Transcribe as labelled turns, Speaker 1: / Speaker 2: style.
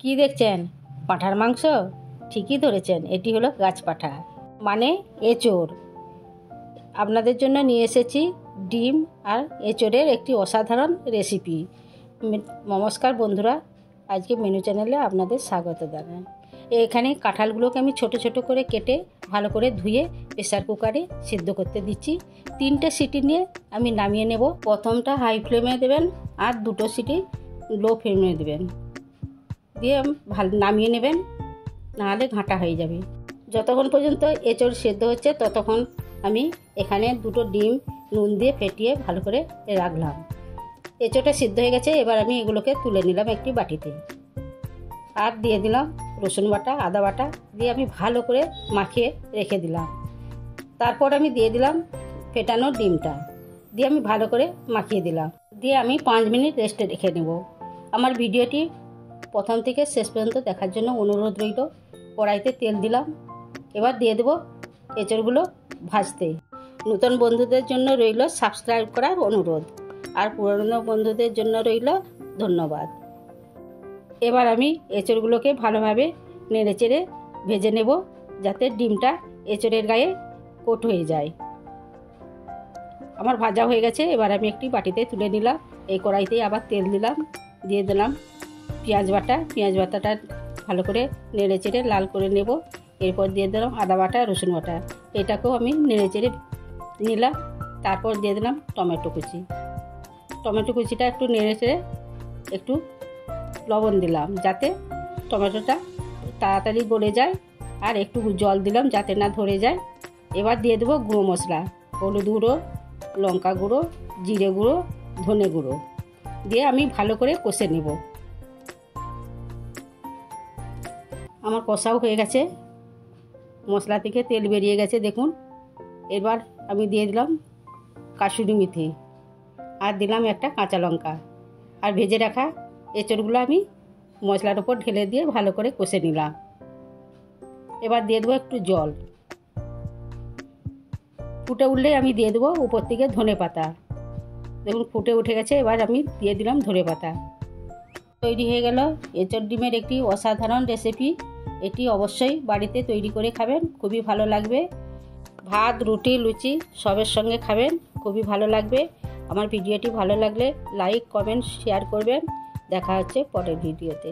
Speaker 1: কি দেখছেন? পাঁঠার মাংস? ঠিকই ধরেছেন, এটি হলো গাছ পাঁঠা মানে এঁচোড়। আপনাদের জন্য নিয়ে এসেছি ডিম আর এঁচোড়ের একটি অসাধারণ রেসিপি। নমস্কার বন্ধুরা, আজকে মেনু চ্যানেলে আপনাদের স্বাগত জানাই। এখানে কাঁঠালগুলোকে আমি ছোট ছোট করে কেটে ভালো করে ধুয়ে প্রেসার কুকারে সিদ্ধ করতে দিচ্ছি। 3টে সিটি নিয়ে আমি নামিয়ে নেব। প্রথমটা হাই ফ্লেমে দেবেন আর 2টো সিটি লো ফ্লেমে দেবেন, দিয়ে ভালো নামিয়ে নেবেন, নাহলে ঘাঁটা হয়ে যাবে। যতক্ষণ পর্যন্ত এঁচোড় সেদ্ধ হচ্ছে ততক্ষণ আমি এখানে 2টো ডিম নুন দিয়ে ফেটিয়ে ভালো করে রাখলাম। এঁচোড়টা সিদ্ধ হয়ে গেছে, এবার আমি এগুলোকে তুলে নিলাম একটি বাটিতে। আর দিয়ে দিলাম রসুন বাটা, আদা বাটা দিয়ে আমি ভালো করে মাখিয়ে রেখে দিলাম। তারপর আমি দিয়ে দিলাম ফেটানো ডিমটা, দিয়ে আমি ভালো করে মাখিয়ে দিলাম, দিয়ে আমি 5 মিনিট রেস্টে রেখে নেব। আমার ভিডিওটি প্রথম থেকে শেষ পর্যন্ত দেখার জন্য অনুরোধ রইল। কড়াইতে তেল দিলাম, এবার দিয়ে দেবো এঁচোড়গুলো ভাজতে। নতুন বন্ধুদের জন্য রইল সাবস্ক্রাইব করার অনুরোধ, আর পুরনো বন্ধুদের জন্য রইল ধন্যবাদ। এবার আমি এঁচোড়গুলোকে ভালোভাবে নেড়েচেড়ে ভেজে নেব, যাতে ডিমটা এঁচোড়ের গায়ে কোট হয়ে যায়। আমার ভাজা হয়ে গেছে, এবার আমি একটি বাটিতে তুলে নিলাম। এই কড়াইতেই আবার তেল দিলাম, দিয়ে দিলাম পেঁয়াজ বাটা। পেঁয়াজ বাটাটা ভালো করে নেড়েচেড়ে লাল করে নেব। এরপর দিয়ে দিলাম আদা বাটা, রসুন বাটা, এটাকেও আমি নেড়েচেড়ে নিলাম। তারপর দিয়ে দিলাম টমেটো কুচি। টমেটো কুচিটা একটু নেড়েচেড়ে একটু লবণ দিলাম, যাতে টমেটোটা তাড়াতাড়ি গলে যায়, আর একটু জল দিলাম যাতে না ধরে যায়। এবার দিয়ে দেবো গুঁড়ো মশলা, হলুদ গুঁড়ো, লঙ্কা গুঁড়ো, জিরে গুঁড়ো, ধনে গুঁড়ো দিয়ে আমি ভালো করে কষে নেব। আমার কষাও হয়ে গেছে, মশলা থেকে তেল বেরিয়ে গেছে দেখুন। এবার আমি দিয়ে দিলাম কাসুরি মেথি, আর দিলাম একটা কাঁচা লঙ্কা, আর ভেজে রাখা এঁচোড়গুলো আমি মশলার ওপর ঢেলে দিয়ে ভালো করে কষে নিলাম। এবার দিয়ে দেবো একটু জল। ফুটে উঠলেই আমি দিয়ে দেবো উপর থেকে ধনে পাতা। দেখুন ফুটে উঠে গেছে, এবার আমি দিয়ে দিলাম ধনে পাতা। তৈরি হয়ে গেল এঁচোড় ডিমের একটি অসাধারণ রেসিপি। এটি অবশ্যই বাড়িতে তৈরি করে খাবেন, খুবই ভালো লাগবে। ভাত, রুটি, লুচি সবের সঙ্গে খাবেন, খুবই ভালো লাগবে। আমার ভিডিওটি ভালো লাগলে লাইক, কমেন্ট, শেয়ার করবেন। দেখা হচ্ছে পরের ভিডিওতে।